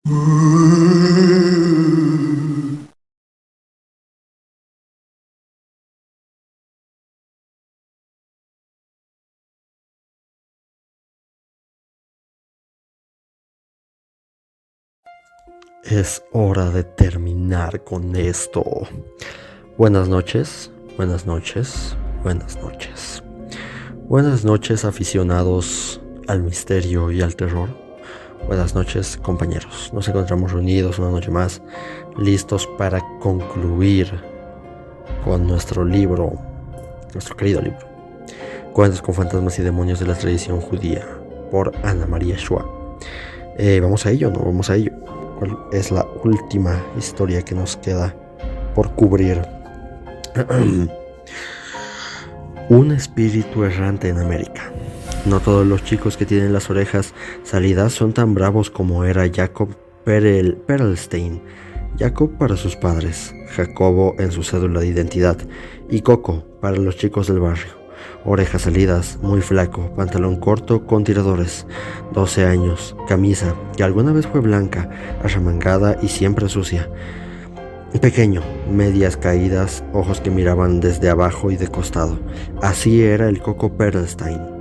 Es hora de terminar con esto. Buenas noches, buenas noches, buenas noches. Buenas noches, aficionados al misterio y al terror. Buenas noches, compañeros. Nos encontramos reunidos una noche más, listos para concluir con nuestro libro, nuestro querido libro, Cuentos con fantasmas y demonios de la tradición judía, por Ana María Schwa. Vamos a ello, ¿no? Vamos a ello. ¿Cuál es la última historia que nos queda por cubrir? Un espíritu errante en América. No todos los chicos que tienen las orejas salidas son tan bravos como era Jacob Perlstein. Jacob para sus padres, Jacobo en su cédula de identidad y Coco para los chicos del barrio. Orejas salidas, muy flaco, pantalón corto con tiradores, 12 años, camisa que alguna vez fue blanca, arremangada y siempre sucia. Pequeño, medias caídas, ojos que miraban desde abajo y de costado. Así era el Coco Perlstein.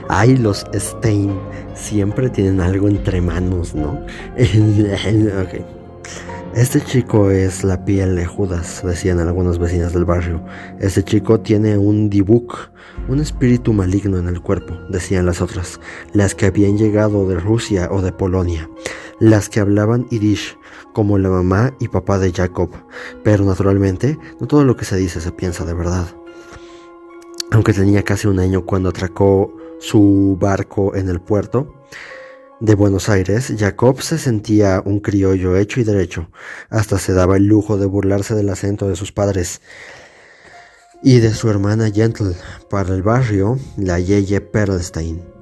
Ay, los Stein siempre tienen algo entre manos, ¿no? Ok. Este chico es la piel de Judas, decían algunas vecinas del barrio. Este chico tiene un dibuk, un espíritu maligno en el cuerpo, decían las otras, las que habían llegado de Rusia o de Polonia, las que hablaban yiddish, como la mamá y papá de Jacob. Pero naturalmente, no todo lo que se dice se piensa de verdad. Aunque tenía casi un año cuando atracó su barco en el puerto de Buenos Aires, Jacob se sentía un criollo hecho y derecho. Hasta se daba el lujo de burlarse del acento de sus padres y de su hermana Gentle, para el barrio, la Yeye Perlstein.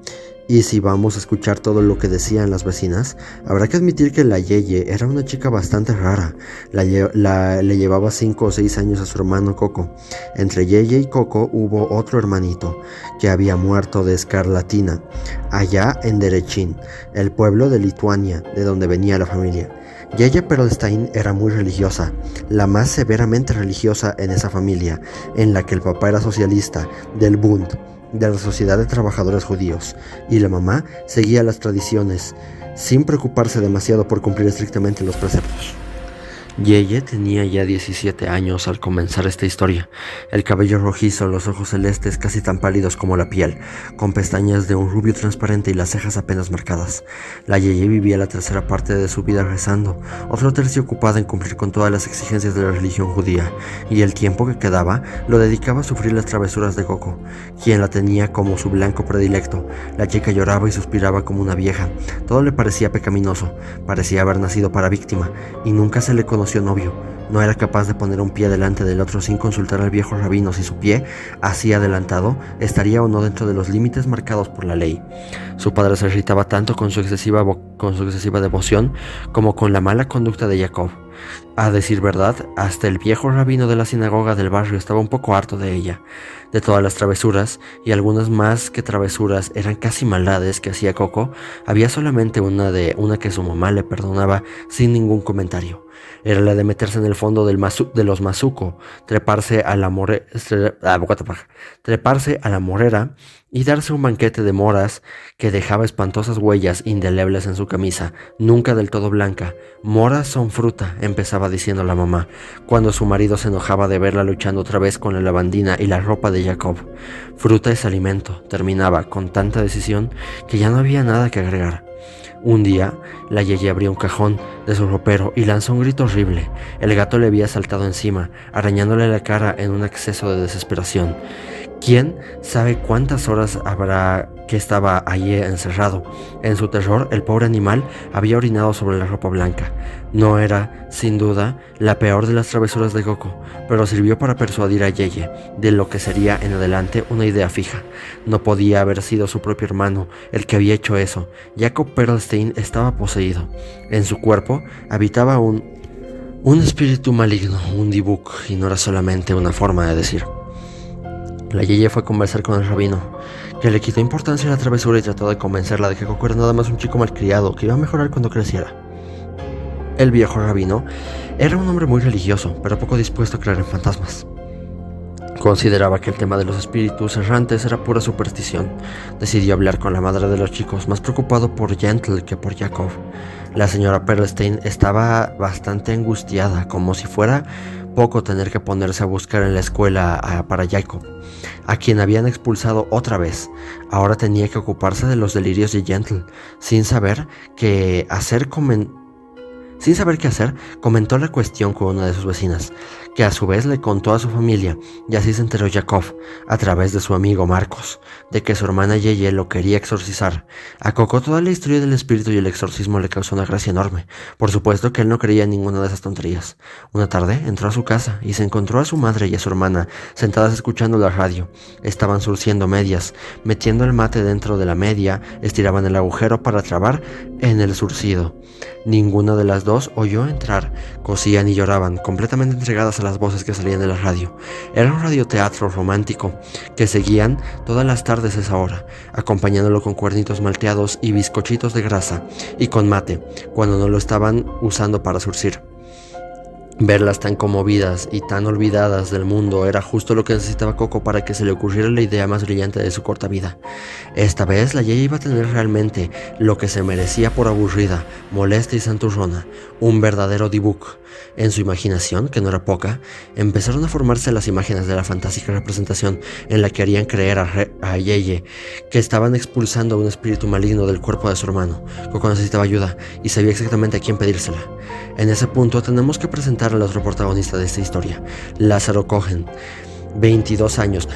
Y si vamos a escuchar todo lo que decían las vecinas, habrá que admitir que la Yeye era una chica bastante rara. Le llevaba 5 o 6 años a su hermano Coco. Entre Yeye y Coco hubo otro hermanito que había muerto de escarlatina, allá en Derechín, el pueblo de Lituania, de donde venía la familia. Yeye Perlstein era muy religiosa, la más severamente religiosa en esa familia, en la que el papá era socialista, del Bund, de la Sociedad de Trabajadores Judíos, y la mamá seguía las tradiciones, sin preocuparse demasiado por cumplir estrictamente los preceptos. Yeye tenía ya 17 años al comenzar esta historia, el cabello rojizo, los ojos celestes casi tan pálidos como la piel, con pestañas de un rubio transparente y las cejas apenas marcadas. La Yeye vivía la tercera parte de su vida rezando, otro tercio ocupada en cumplir con todas las exigencias de la religión judía, y el tiempo que quedaba lo dedicaba a sufrir las travesuras de Coco, quien la tenía como su blanco predilecto. La chica lloraba y suspiraba como una vieja, todo le parecía pecaminoso, parecía haber nacido para víctima, y nunca se le conoció novio. No era capaz de poner un pie delante del otro sin consultar al viejo rabino si su pie, así adelantado, estaría o no dentro de los límites marcados por la ley. Su padre se irritaba tanto con su excesiva devoción como con la mala conducta de Jacob. A decir verdad, hasta el viejo rabino de la sinagoga del barrio estaba un poco harto de ella. De todas las travesuras, y algunas más que travesuras eran casi maldades que hacía Coco, había solamente una que su mamá le perdonaba sin ningún comentario. Era la de meterse en el fondo de los mazuco, treparse a la morera y darse un banquete de moras que dejaba espantosas huellas indelebles en su camisa, nunca del todo blanca. Moras son fruta, empezaba diciendo la mamá, cuando su marido se enojaba de verla luchando otra vez con la lavandina y la ropa de Jacob. Fruta es alimento, terminaba con tanta decisión que ya no había nada que agregar. Un día, la Yeye abrió un cajón de su ropero y lanzó un grito horrible. El gato le había saltado encima, arañándole la cara en un exceso de desesperación. ¿Quién sabe cuántas horas habrá que estaba allí encerrado? En su terror, el pobre animal había orinado sobre la ropa blanca. No era, sin duda, la peor de las travesuras de Coco, pero sirvió para persuadir a Yeye de lo que sería en adelante una idea fija. No podía haber sido su propio hermano el que había hecho eso. Jacob Perlstein estaba poseído. En su cuerpo habitaba un espíritu maligno, un dibuk, y no era solamente una forma de decir. La Yeye fue a conversar con el rabino, que le quitó importancia a la travesura y trató de convencerla de que Coco era nada más un chico malcriado que iba a mejorar cuando creciera. El viejo rabino era un hombre muy religioso, pero poco dispuesto a creer en fantasmas. Consideraba que el tema de los espíritus errantes era pura superstición. Decidió hablar con la madre de los chicos, más preocupado por Gentle que por Jacob. La señora Perlstein estaba bastante angustiada, como si fuera poco tener que ponerse a buscar en la escuela para Jacob, a quien habían expulsado otra vez. Ahora tenía que ocuparse de los delirios de Gentle. Sin saber qué hacer, comentó la cuestión con una de sus vecinas, que a su vez le contó a su familia, y así se enteró Jacob, a través de su amigo Marcos, de que su hermana Yeye lo quería exorcizar. A Coco toda la historia del espíritu y el exorcismo le causó una gracia enorme. Por supuesto que él no creía en ninguna de esas tonterías. Una tarde entró a su casa y se encontró a su madre y a su hermana sentadas escuchando la radio. Estaban surciendo medias, metiendo el mate dentro de la media, estiraban el agujero para trabar en el surcido. Ninguna de las dos oyó entrar. Cosían y lloraban, completamente entregadas a las voces que salían de la radio. Era un radioteatro romántico que seguían todas las tardes a esa hora, acompañándolo con cuernitos malteados y bizcochitos de grasa, y con mate, cuando no lo estaban usando para surcir. Verlas tan conmovidas y tan olvidadas del mundo era justo lo que necesitaba Coco para que se le ocurriera la idea más brillante de su corta vida. Esta vez la Yeye iba a tener realmente lo que se merecía por aburrida, molesta y santurrona, un verdadero dibuk. En su imaginación, que no era poca, empezaron a formarse las imágenes de la fantástica representación en la que harían creer a Yeye que estaban expulsando a un espíritu maligno del cuerpo de su hermano. Coco necesitaba ayuda y sabía exactamente a quién pedírsela. En ese punto tenemos que presentar al otro protagonista de esta historia, Lázaro Cohen. 22 años.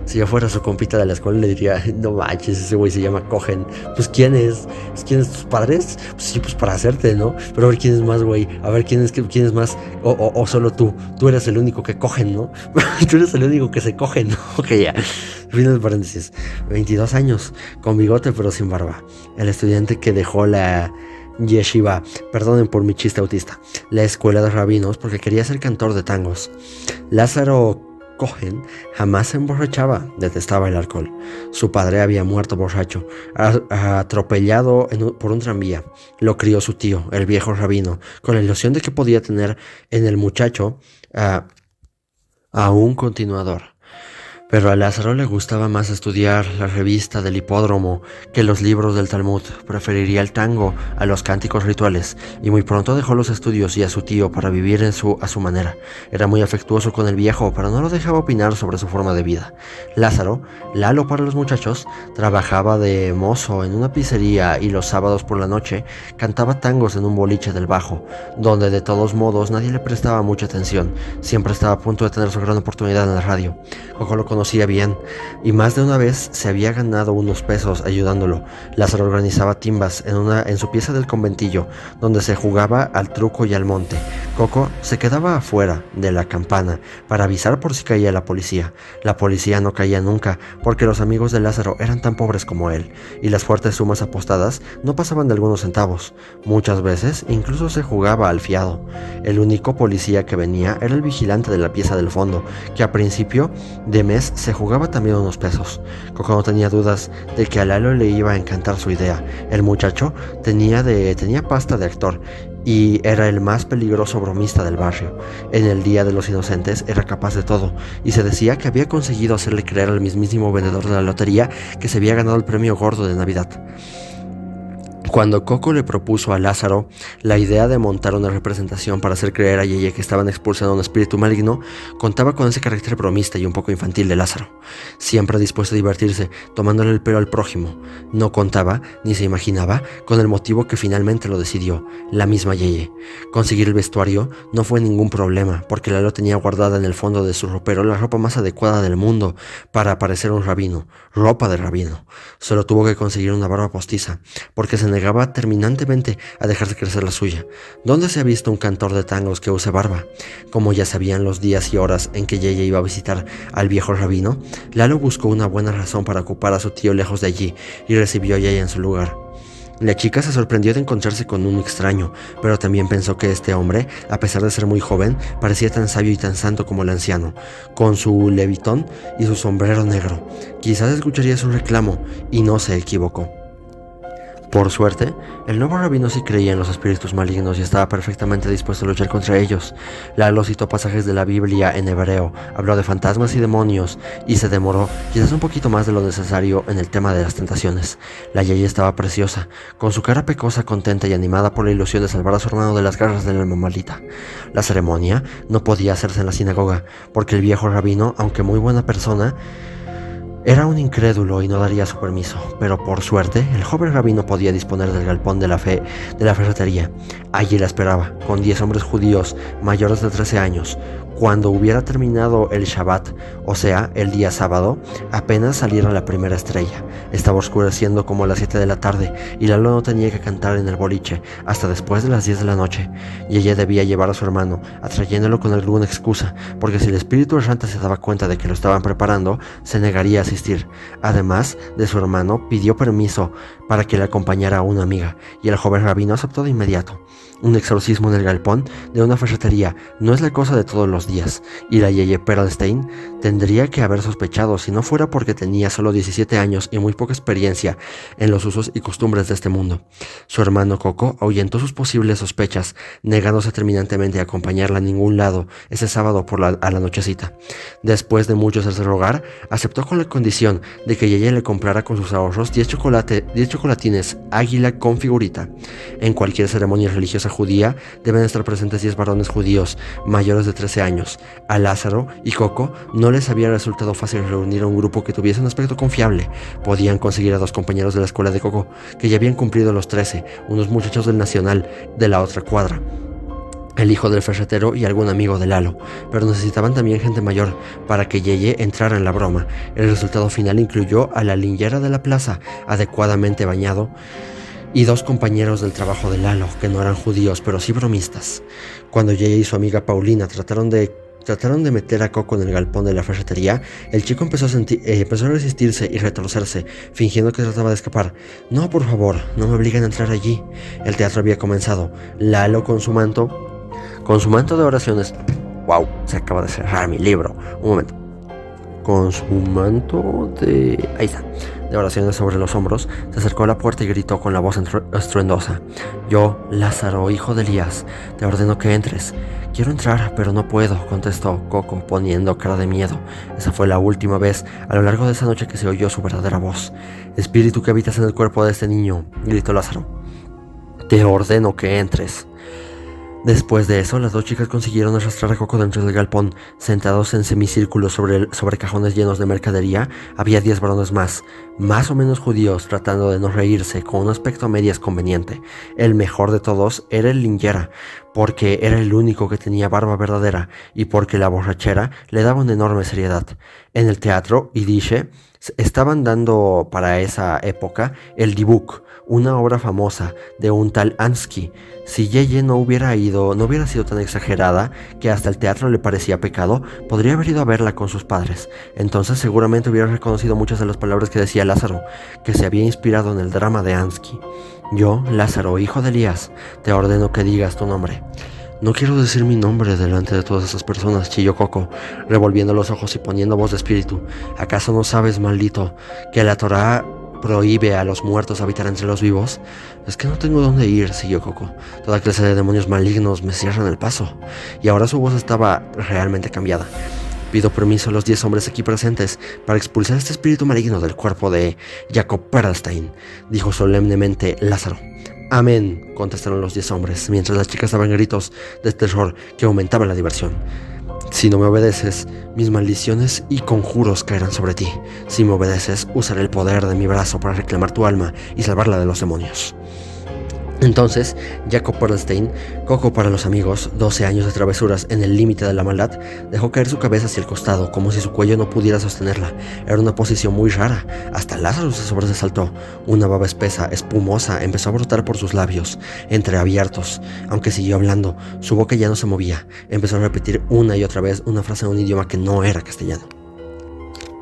Si yo fuera su compita de la escuela, le diría: no manches, ese güey se llama Cohen. Pues ¿quién es? ¿Quién es, tus padres? Pues sí, pues para hacerte, ¿no? Pero a ver quién es más, güey. A ver quién es más. O solo tú. Tú eres el único que cogen, ¿no? Tú eres el único que se cogen, ¿no? Ok, ya. Fin de paréntesis. 22 años, con bigote pero sin barba. El estudiante que dejó la yeshiva, perdonen por mi chiste autista, la escuela de rabinos, porque quería ser cantor de tangos. Lázaro Cohen jamás se emborrachaba, detestaba el alcohol. Su padre había muerto borracho, atropellado por un tranvía. Lo crió su tío, el viejo rabino, con la ilusión de que podía tener en el muchacho a un continuador. Pero a Lázaro le gustaba más estudiar la revista del hipódromo que los libros del Talmud. Preferiría el tango a los cánticos rituales, y muy pronto dejó los estudios y a su tío para vivir a su manera. Era muy afectuoso con el viejo, pero no lo dejaba opinar sobre su forma de vida. Lalo para los muchachos, trabajaba de mozo en una pizzería y los sábados por la noche cantaba tangos en un boliche del Bajo, donde de todos modos nadie le prestaba mucha atención. Siempre estaba a punto de tener su gran oportunidad en la radio. Coco lo conocía bien, y más de una vez se había ganado unos pesos ayudándolo. Lázaro organizaba timbas en su pieza del conventillo, donde se jugaba al truco y al monte. Coco se quedaba afuera de la campana para avisar por si caía la policía. La policía no caía nunca, porque los amigos de Lázaro eran tan pobres como él, y las fuertes sumas apostadas no pasaban de algunos centavos. Muchas veces incluso se jugaba al fiado. El único policía que venía era el vigilante de la pieza del fondo, que a principio de mes se jugaba también unos pesos. Coco no tenía dudas de que a Lalo le iba a encantar su idea. El muchacho tenía pasta de actor y era el más peligroso bromista del barrio. En el Día de los Inocentes era capaz de todo, y se decía que había conseguido hacerle creer al mismísimo vendedor de la lotería que se había ganado el premio gordo de Navidad. Cuando Coco le propuso a Lázaro la idea de montar una representación para hacer creer a Yeye que estaban expulsando a un espíritu maligno, contaba con ese carácter bromista y un poco infantil de Lázaro, siempre dispuesto a divertirse, tomándole el pelo al prójimo. No contaba, ni se imaginaba, con el motivo que finalmente lo decidió, la misma Yeye. Conseguir el vestuario no fue ningún problema, porque Lalo tenía guardada en el fondo de su ropero la ropa más adecuada del mundo para parecer un rabino, ropa de rabino. Solo tuvo que conseguir una barba postiza, porque se negaba terminantemente a dejarse crecer la suya. ¿Dónde se ha visto un cantor de tangos que use barba? Como ya sabían los días y horas en que Yeye iba a visitar al viejo rabino, Lalo buscó una buena razón para ocupar a su tío lejos de allí y recibió a Yeye en su lugar. La chica se sorprendió de encontrarse con un extraño, pero también pensó que este hombre, a pesar de ser muy joven, parecía tan sabio y tan santo como el anciano, con su levitón y su sombrero negro. Quizás escucharía su reclamo, y no se equivocó. Por suerte, el nuevo rabino sí creía en los espíritus malignos y estaba perfectamente dispuesto a luchar contra ellos. Lalo citó pasajes de la Biblia en hebreo, habló de fantasmas y demonios, y se demoró quizás un poquito más de lo necesario en el tema de las tentaciones. La Yeye estaba preciosa, con su cara pecosa, contenta y animada por la ilusión de salvar a su hermano de las garras del alma maldita. La ceremonia no podía hacerse en la sinagoga, porque el viejo rabino, aunque muy buena persona, era un incrédulo y no daría su permiso, pero por suerte el joven rabino podía disponer del galpón de la ferretería. Allí la esperaba, con 10 hombres judíos mayores de 13 años. Cuando hubiera terminado el Shabbat, o sea, el día sábado, apenas saliera la primera estrella. Estaba oscureciendo como a las 7 de la tarde y Lalo no tenía que cantar en el boliche hasta después de las 10 de la noche. Y ella debía llevar a su hermano, atrayéndolo con alguna excusa, porque si el espíritu errante se daba cuenta de que lo estaban preparando, se negaría a asistir. Además de su hermano, pidió permiso para que le acompañara a una amiga, y el joven rabino aceptó de inmediato. Un exorcismo en el galpón de una ferretería no es la cosa de todos los días, y la Yeye Perlstein tendría que haber sospechado si no fuera porque tenía solo 17 años y muy poca experiencia en los usos y costumbres de este mundo. Su hermano Coco ahuyentó sus posibles sospechas, negándose terminantemente a acompañarla a ningún lado ese sábado a la nochecita. Después de mucho hacerse rogar, aceptó con la condición de que Yeye le comprara con sus ahorros 10 chocolatines águila con figurita. En cualquier ceremonia religiosa judía deben estar presentes 10 varones judíos mayores de 13 años. A Lázaro y Coco no les había resultado fácil reunir a un grupo que tuviese un aspecto confiable. Podían conseguir a 2 compañeros de la escuela de Coco, que ya habían cumplido los 13, unos muchachos del Nacional de la otra cuadra, el hijo del ferretero y algún amigo de Lalo, pero necesitaban también gente mayor para que Yeye entrara en la broma. El resultado final incluyó a la linjera de la plaza, adecuadamente bañado, y 2 compañeros del trabajo de Lalo, que no eran judíos, pero sí bromistas. Cuando Yeye y su amiga Paulina trataron de meter a Coco en el galpón de la ferretería, el chico empezó a resistirse y retorcerse, fingiendo que trataba de escapar. «No, por favor, no me obliguen a entrar allí». El teatro había comenzado. Lalo con su manto de oraciones... ¡Wow! Se acaba de cerrar mi libro. Un momento. Con su manto de... Ahí está. De oraciones sobre los hombros, se acercó a la puerta y gritó con la voz estruendosa: «Yo, Lázaro, hijo de Elías, te ordeno que entres». «Quiero entrar, pero no puedo», contestó Coco, poniendo cara de miedo. Esa fue la última vez a lo largo de esa noche que se oyó su verdadera voz. «Espíritu que habitas en el cuerpo de este niño», gritó Lázaro, «te ordeno que entres». Después de eso, las 2 chicas consiguieron arrastrar a Coco dentro del galpón. Sentados en semicírculo sobre cajones llenos de mercadería, había 10 varones más o menos judíos, tratando de no reírse, con un aspecto a medias conveniente. El mejor de todos era el linjera, porque era el único que tenía barba verdadera y porque la borrachera le daba una enorme seriedad. En el teatro Yiddish estaban dando para esa época el Dibuk, una obra famosa de un tal Ansky. Si Yeye no hubiera sido tan exagerada que hasta el teatro le parecía pecado, podría haber ido a verla con sus padres. Entonces seguramente hubiera reconocido muchas de las palabras que decía Lázaro, que se había inspirado en el drama de Ansky. «Yo, Lázaro, hijo de Elías, te ordeno que digas tu nombre». «No quiero decir mi nombre delante de todas esas personas», chilló Coco, revolviendo los ojos y poniendo voz de espíritu. «¿Acaso no sabes, maldito, que la Torá prohíbe a los muertos habitar entre los vivos?» «Es que no tengo dónde ir», siguió Coco. «Toda clase de demonios malignos me cierran el paso». Y ahora su voz estaba realmente cambiada. «Pido permiso a los 10 hombres aquí presentes para expulsar este espíritu maligno del cuerpo de Jacob Perlstein», dijo solemnemente Lázaro. «Amén», contestaron los 10 hombres, mientras las chicas daban gritos de terror que aumentaban la diversión. «Si no me obedeces, mis maldiciones y conjuros caerán sobre ti. Si me obedeces, usaré el poder de mi brazo para reclamar tu alma y salvarla de los demonios». Entonces, Jacob Perlstein, Coco para los amigos, 12 años de travesuras en el límite de la maldad, dejó caer su cabeza hacia el costado, como si su cuello no pudiera sostenerla. Era una posición muy rara. Hasta Lázaro se sobresaltó. Una baba espesa, espumosa, empezó a brotar por sus labios, entreabiertos. Aunque siguió hablando, su boca ya no se movía. Empezó a repetir una y otra vez una frase en un idioma que no era castellano.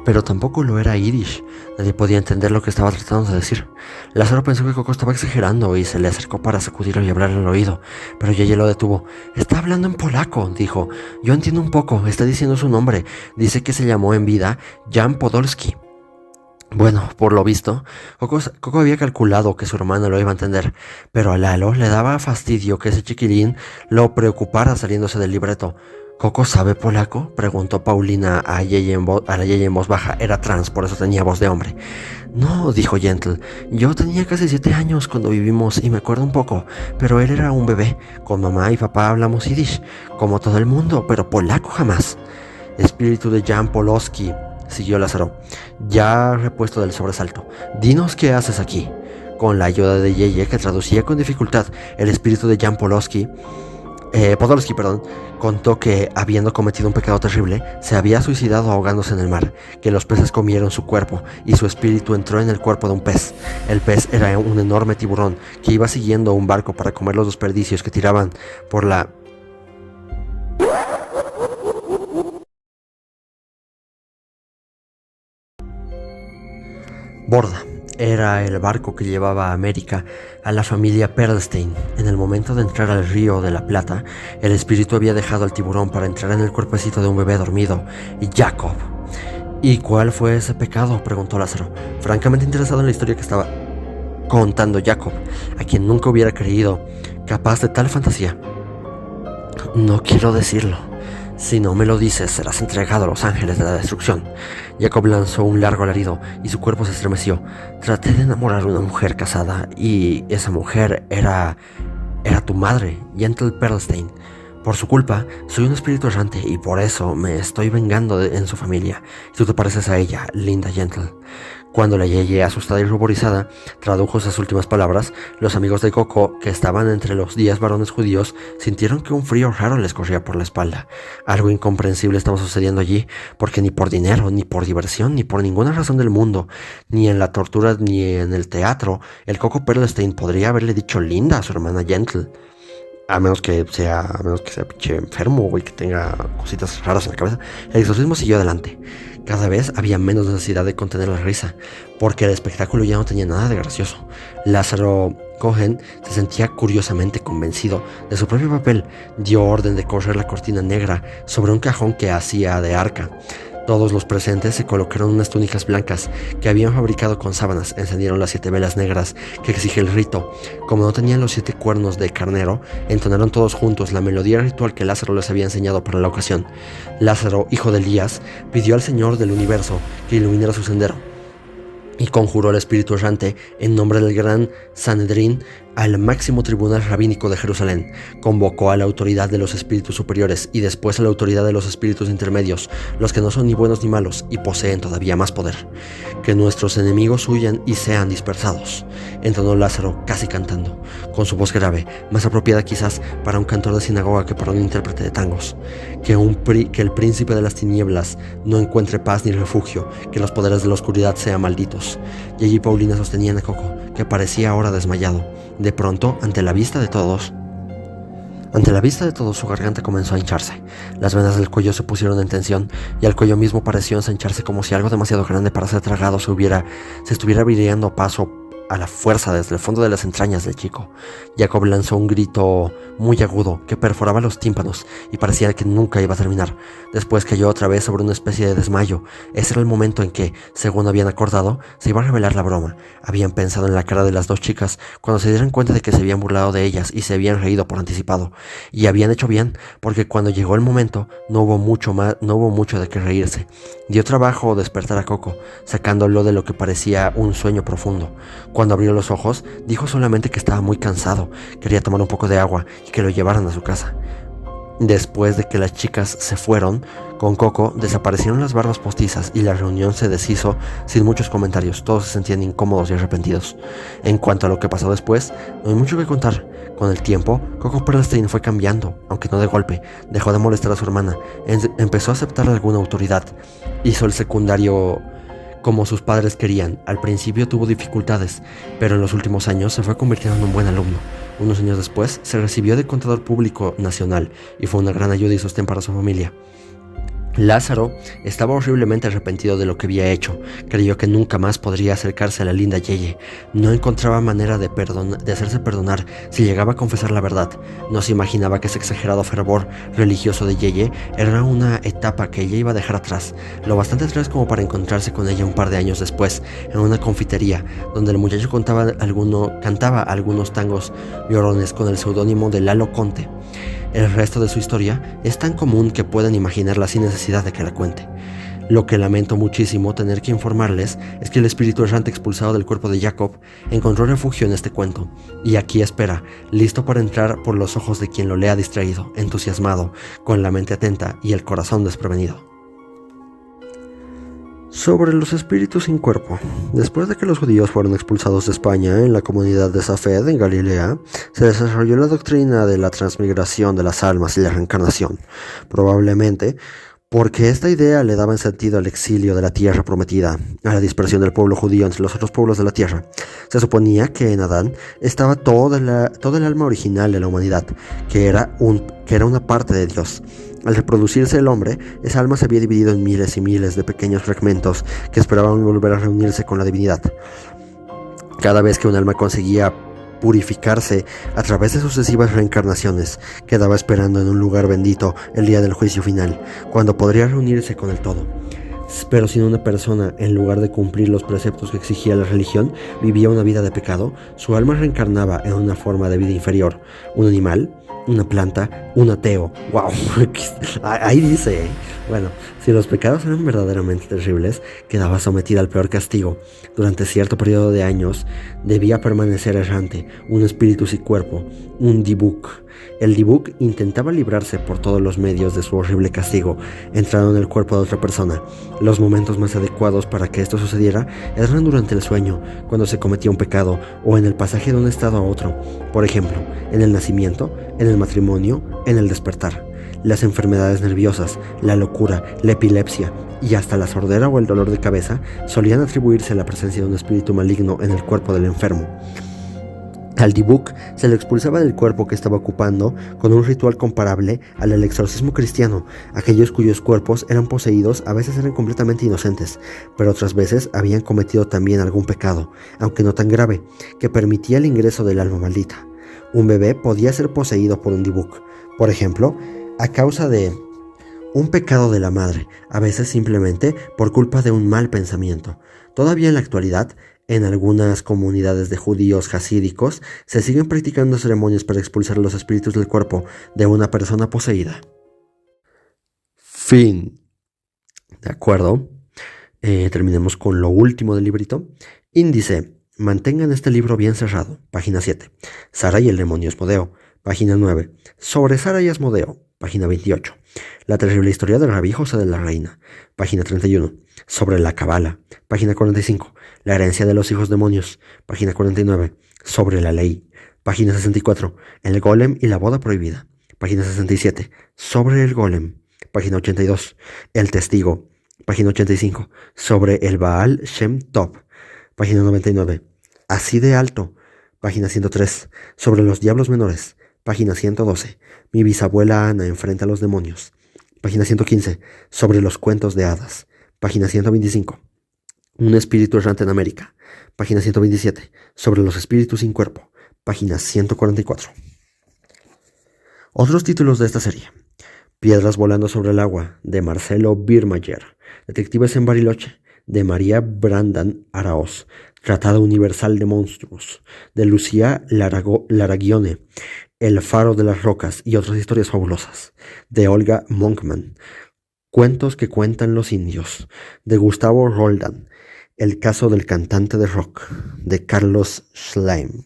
Pero tampoco lo era Yiddish. Nadie podía entender lo que estaba tratando de decir. Lázaro pensó que Coco estaba exagerando y se le acercó para sacudirlo y hablarle al oído, pero Yeye lo detuvo. «Está hablando en polaco», dijo. «Yo entiendo un poco, está diciendo su nombre. Dice que se llamó en vida Jan Podolski». Bueno, por lo visto, Coco había calculado que su hermana lo iba a entender, pero a Lalo le daba fastidio que ese chiquilín lo preocupara saliéndose del libreto. ¿Coco sabe polaco?, preguntó Paulina a la Yeye en voz baja. Era trans, por eso tenía voz de hombre. No, dijo Gentle. Yo tenía casi 7 años cuando vivimos y me acuerdo un poco, pero él era un bebé. Con mamá y papá hablamos yiddish, como todo el mundo, pero polaco jamás. Espíritu de Jan Poloski, siguió Lázaro, ya repuesto del sobresalto. Dinos qué haces aquí. Con la ayuda de Yeye, que traducía con dificultad, el espíritu de Jan Podolsky, contó que, habiendo cometido un pecado terrible, se había suicidado ahogándose en el mar, que los peces comieron su cuerpo y su espíritu entró en el cuerpo de un pez. El pez era un enorme tiburón que iba siguiendo un barco para comer los desperdicios que tiraban por la borda. Era el barco que llevaba a América a la familia Perlstein. En el momento de entrar al río de la Plata, el espíritu había dejado al tiburón para entrar en el cuerpecito de un bebé dormido, Jacob. ¿Y cuál fue ese pecado?, preguntó Lázaro, francamente interesado en la historia que estaba contando Jacob, a quien nunca hubiera creído capaz de tal fantasía. No quiero decirlo. Si no me lo dices, serás entregado a los ángeles de la destrucción. Jacob lanzó un largo alarido y su cuerpo se estremeció. Traté de enamorar a una mujer casada y esa mujer era tu madre, Gentle Perlstein. Por su culpa, soy un espíritu errante y por eso me estoy vengando en su familia. Y tú te pareces a ella, linda Gentle. Cuando la Yeye, asustada y ruborizada, tradujo esas últimas palabras, los amigos de Coco, que estaban entre los 10 varones judíos, sintieron que un frío raro les corría por la espalda. Algo incomprensible estaba sucediendo allí, porque ni por dinero, ni por diversión, ni por ninguna razón del mundo, ni en la tortura, ni en el teatro, el Coco Perlstein podría haberle dicho linda a su hermana Gentle. A menos que sea pinche enfermo, güey, que tenga cositas raras en la cabeza. El exorcismo siguió adelante. Cada vez había menos necesidad de contener la risa, porque el espectáculo ya no tenía nada de gracioso. Lázaro Cohen se sentía curiosamente convencido de su propio papel. Dio orden de correr la cortina negra sobre un cajón que hacía de arca. Todos los presentes se colocaron unas túnicas blancas que habían fabricado con sábanas, encendieron las 7 velas negras que exige el rito. Como no tenían los 7 cuernos de carnero, entonaron todos juntos la melodía ritual que Lázaro les había enseñado para la ocasión. Lázaro, hijo de Elías, pidió al Señor del universo que iluminara su sendero y conjuró al espíritu errante en nombre del gran Sanedrín al máximo tribunal rabínico de Jerusalén. Convocó a la autoridad de los espíritus superiores y después a la autoridad de los espíritus intermedios, los que no son ni buenos ni malos y poseen todavía más poder. Que nuestros enemigos huyan y sean dispersados, entonó Lázaro casi cantando, con su voz grave, más apropiada quizás para un cantor de sinagoga que para un intérprete de tangos. Que el príncipe de las tinieblas no encuentre paz ni refugio, que los poderes de la oscuridad sean malditos. Y allí Paulina sostenía a Coco, que parecía ahora desmayado. De pronto, ante la vista de todos, su garganta comenzó a hincharse. Las venas del cuello se pusieron en tensión y el cuello mismo pareció ensancharse como si algo demasiado grande para ser tragado se estuviera abriendo paso a la fuerza desde el fondo de las entrañas del chico. Jacob lanzó un grito muy agudo que perforaba los tímpanos y parecía que nunca iba a terminar. Después cayó otra vez sobre una especie de desmayo. Ese era el momento en que, según habían acordado, se iba a revelar la broma. Habían pensado en la cara de las dos chicas cuando se dieron cuenta de que se habían burlado de ellas y se habían reído por anticipado. Y habían hecho bien, porque cuando llegó el momento no hubo mucho de qué reírse. Dio trabajo despertar a Coco, sacándolo de lo que parecía un sueño profundo. Cuando abrió los ojos, dijo solamente que estaba muy cansado, quería tomar un poco de agua y que lo llevaran a su casa. Después de que las chicas se fueron con Coco, desaparecieron las barbas postizas y la reunión se deshizo sin muchos comentarios. Todos se sentían incómodos y arrepentidos. En cuanto a lo que pasó después, no hay mucho que contar. Con el tiempo, Coco Perlstein fue cambiando, aunque no de golpe. Dejó de molestar a su hermana, empezó a aceptar alguna autoridad, hizo el secundario como sus padres querían. Al principio tuvo dificultades, pero en los últimos años se fue convirtiendo en un buen alumno. Unos años después se recibió de contador público nacional y fue una gran ayuda y sostén para su familia. Lázaro estaba horriblemente arrepentido de lo que había hecho. Creyó que nunca más podría acercarse a la linda Yeye. No encontraba manera de hacerse perdonar si llegaba a confesar la verdad. No se imaginaba que ese exagerado fervor religioso de Yeye era una etapa que ella iba a dejar atrás, lo bastante atrás como para encontrarse con ella un par de años después, en una confitería, donde el muchacho cantaba algunos tangos llorones con el seudónimo de Lalo Conte. El resto de su historia es tan común que pueden imaginarla sin necesidad de que la cuente. Lo que lamento muchísimo tener que informarles es que el espíritu errante expulsado del cuerpo de Jacob encontró refugio en este cuento, y aquí espera, listo para entrar por los ojos de quien lo lea distraído, entusiasmado, con la mente atenta y el corazón desprevenido. Sobre los espíritus sin cuerpo. Después de que los judíos fueron expulsados de España, en la comunidad de Safed, en Galilea, se desarrolló la doctrina de la transmigración de las almas y la reencarnación. Probablemente porque esta idea le daba sentido al exilio de la tierra prometida, a la dispersión del pueblo judío entre los otros pueblos de la tierra. Se suponía que en Adán estaba todo el alma original de la humanidad, que era una parte de Dios. Al reproducirse el hombre, esa alma se había dividido en miles y miles de pequeños fragmentos que esperaban volver a reunirse con la divinidad. Cada vez que un alma conseguía purificarse a través de sucesivas reencarnaciones, quedaba esperando en un lugar bendito el día del juicio final, cuando podría reunirse con el todo. Pero si una persona, en lugar de cumplir los preceptos que exigía la religión, vivía una vida de pecado, su alma reencarnaba en una forma de vida inferior, un animal, una planta, un ateo. ¡Wow! Ahí dice, ¿eh? Bueno, si los pecados eran verdaderamente terribles, quedaba sometida al peor castigo. Durante cierto periodo de años, debía permanecer errante, un espíritu sin cuerpo, un dibuk. El dibuk intentaba librarse por todos los medios de su horrible castigo, entrando en el cuerpo de otra persona. Los momentos más adecuados para que esto sucediera eran durante el sueño, cuando se cometía un pecado, o en el pasaje de un estado a otro. Por ejemplo, en el nacimiento, en el matrimonio, en el despertar. Las enfermedades nerviosas, la locura, la epilepsia y hasta la sordera o el dolor de cabeza solían atribuirse a la presencia de un espíritu maligno en el cuerpo del enfermo. Al dibuk se le expulsaba del cuerpo que estaba ocupando con un ritual comparable al del exorcismo cristiano. Aquellos cuyos cuerpos eran poseídos a veces eran completamente inocentes, pero otras veces habían cometido también algún pecado, aunque no tan grave, que permitía el ingreso del alma maldita. Un bebé podía ser poseído por un dibuk, por ejemplo, a causa de un pecado de la madre, a veces simplemente por culpa de un mal pensamiento. Todavía en la actualidad, en algunas comunidades de judíos hasídicos, se siguen practicando ceremonias para expulsar los espíritus del cuerpo de una persona poseída. Fin. De acuerdo. Terminemos con lo último del librito. Índice. Mantengan este libro bien cerrado. Página 7. Sara y el demonio Asmodeo. Página 9. Sobre Sara y Asmodeo. Página 28. La terrible historia de Rabí José de la Reina. Página 31. Sobre la Cabala. Página 45. La herencia de los hijos demonios. Página 49. Sobre la ley. Página 64. El golem y la boda prohibida. Página 67. Sobre el golem. Página 82. El testigo. Página 85. Sobre el Baal Shem Tov. Página 99. Así de alto. Página 103. Sobre los diablos menores. Página 112. Mi bisabuela Ana enfrenta a los demonios. Página 115. Sobre los cuentos de hadas. Página 125. Un espíritu errante en América. Página 127. Sobre los espíritus sin cuerpo. Página 144. Otros títulos de esta serie. Piedras volando sobre el agua, de Marcelo Birmayer. Detectives en Bariloche, de María Brandan Araoz. Tratado Universal de Monstruos, de Lucía Laragione. El faro de las rocas y otras historias fabulosas, de Olga Monkman. Cuentos que cuentan los indios, de Gustavo Roldán. El caso del cantante de rock, de Carlos Schleim.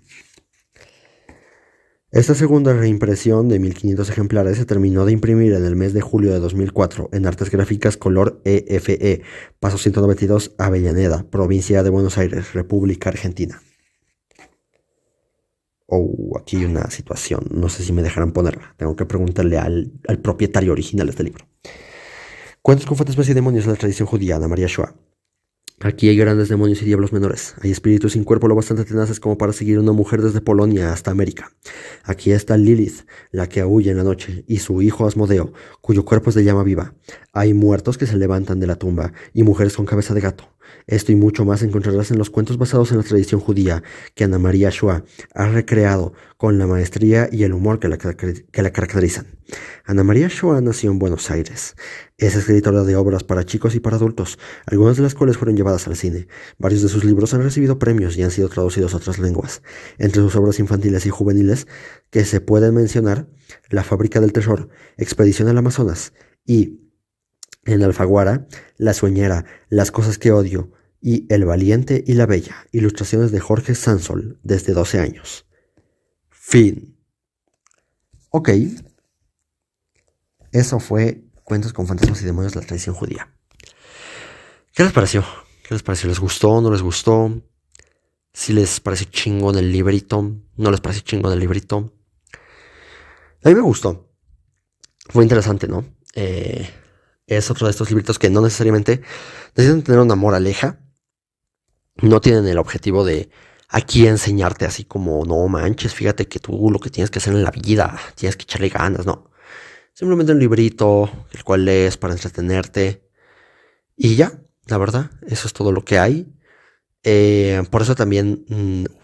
Esta segunda reimpresión de 1500 ejemplares se terminó de imprimir en el mes de julio de 2004 en Artes Gráficas Color EFE, Paso 192, Avellaneda, Provincia de Buenos Aires, República Argentina. Aquí hay una situación, no sé si me dejarán ponerla, tengo que preguntarle al propietario original de este libro. Cuentos con fantasmas y demonios de la tradición judía, Ana María Shoah. Aquí hay grandes demonios y diablos menores. Hay espíritus sin cuerpo lo bastante tenaces como para seguir a una mujer desde Polonia hasta América. Aquí está Lilith, la que aúlla en la noche, y su hijo Asmodeo, cuyo cuerpo es de llama viva. Hay muertos que se levantan de la tumba y mujeres con cabeza de gato. Esto y mucho más encontrarás en los cuentos basados en la tradición judía que Ana María Shoah ha recreado con la maestría y el humor que la caracterizan. Ana María Shoah nació en Buenos Aires. Es escritora de obras para chicos y para adultos, algunas de las cuales fueron llevadas al cine. Varios de sus libros han recibido premios y han sido traducidos a otras lenguas. Entre sus obras infantiles y juveniles que se pueden mencionar La fábrica del tesoro, Expedición al Amazonas y en Alfaguara, La sueñera, Las cosas que odio y El valiente y la bella, ilustraciones de Jorge Sansol, desde 12 años. Fin. Ok. Eso fue Cuentos con fantasmas y demonios de la tradición judía. ¿Qué les pareció? ¿Qué les pareció? ¿Les gustó? ¿No les gustó? ¿Si les pareció chingón el librito? ¿No les pareció chingón el librito? A mí me gustó. Fue interesante, ¿no? Es otro de estos libritos que no necesariamente necesitan tener una moraleja. No tienen el objetivo de aquí enseñarte así como, no manches, fíjate que tú lo que tienes que hacer en la vida, tienes que echarle ganas, no. Simplemente un librito, el cual lees para entretenerte. Y ya, la verdad, eso es todo lo que hay. Por eso también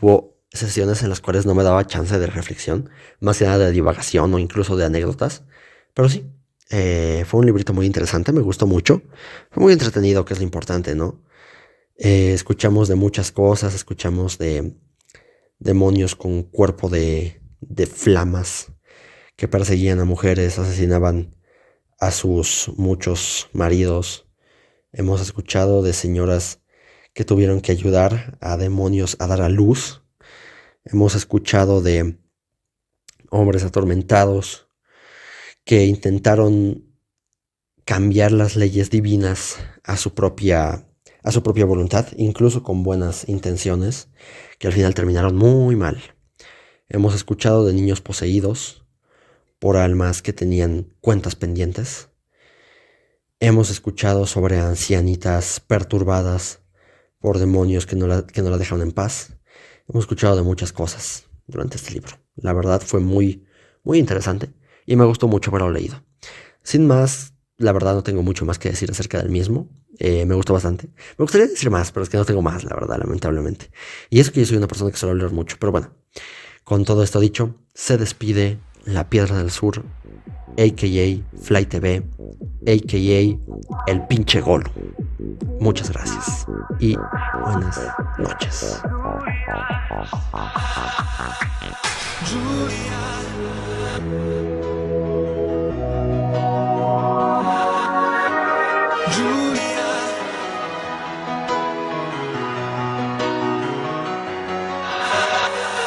hubo sesiones en las cuales no me daba chance de reflexión, más que nada de divagación o incluso de anécdotas. Pero sí, fue un librito muy interesante, me gustó mucho. Fue muy entretenido, que es lo importante, ¿no? Escuchamos de muchas cosas, escuchamos de demonios con cuerpo de flamas que perseguían a mujeres, asesinaban a sus muchos maridos. Hemos escuchado de señoras que tuvieron que ayudar a demonios a dar a luz. Hemos escuchado de hombres atormentados que intentaron cambiar las leyes divinas a su propia voluntad, incluso con buenas intenciones, que al final terminaron muy mal. Hemos escuchado de niños poseídos por almas que tenían cuentas pendientes. Hemos escuchado sobre ancianitas perturbadas por demonios que no la dejaron en paz. Hemos escuchado de muchas cosas durante este libro. La verdad fue muy, muy interesante y me gustó mucho haberlo leído. Sin más, la verdad no tengo mucho más que decir acerca del mismo. Me gustó bastante. Me gustaría decir más, pero es que no tengo más, la verdad, lamentablemente. Y eso que yo soy una persona que suele hablar mucho. Pero bueno, con todo esto dicho, se despide La Piedra del Sur, a.k.a. Fly TV, a.k.a. El pinche Golo. Muchas gracias y buenas noches.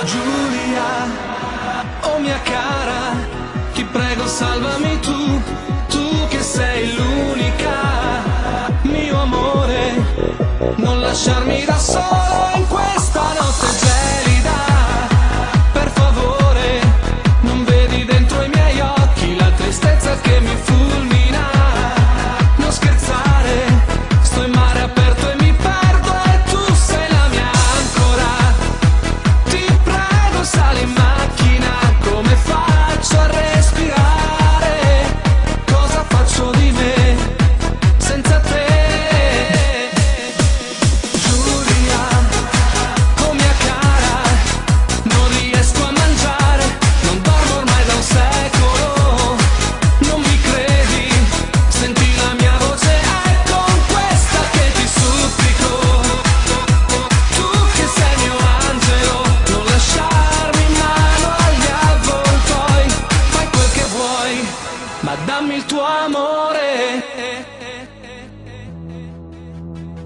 Giulia, oh mia cara, ti prego salvami tu che sei l'unica, mio amore, non lasciarmi da solo in questa notte gelida, per favore, non vedi dentro i miei occhi la tristezza che mi fulmina, non scherzare, sto in mare aperto e mi perdo e tu sei la mia ancora. Sali in macchina, come faccio a respirare? Cosa faccio di me senza te? Giulia, oh mia cara, non riesco a mangiare, non dormo ormai da un secolo. Non mi credi? Senti la mia voce, è con questa che ti supplico. Tu che sei mio angelo, non lasciare ma dammi il tuo amore,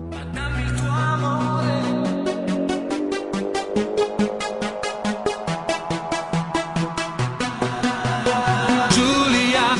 ma dammi il tuo amore. Giulia,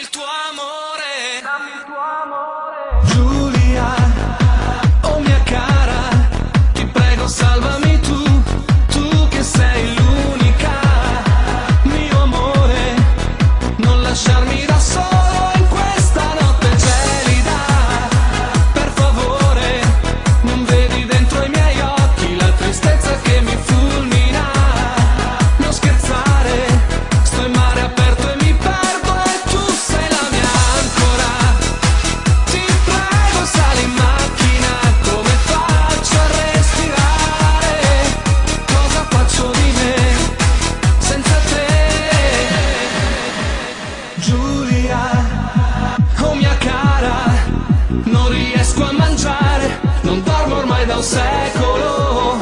il tuo amore, dammi il tuo amore. Giulia, oh mia cara, ti prego salvami tu che sei l'unica. Mio amore, non lasciarmi da solo in questa notte gelida. Per favore, non vedi dentro i miei occhi la tristezza che mi fulmina. Non scherzare, sto in mare aperto e mi perdo e tu sei la mia ancora. Ti prego sali in macchina, come faccio a respirare? Cosa faccio di me senza te? Giulia, oh mia cara, non riesco a mangiare, non dormo ormai da un secolo.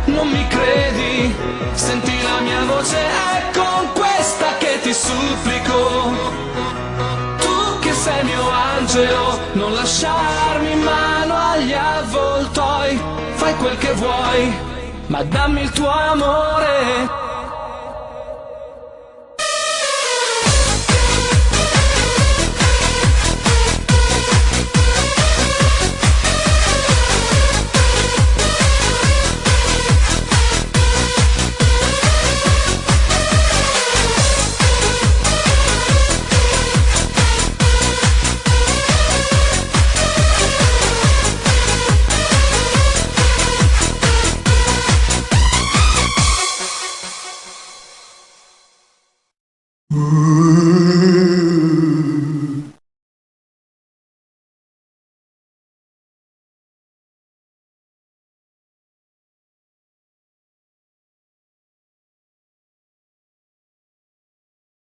Non mi credi? Senti la mia voce, è con questa che ti supplico. Tu che sei mio angelo, non lasciarmi in mano agli avvoltoi. Fai quel che vuoi, ma dammi il tuo amore.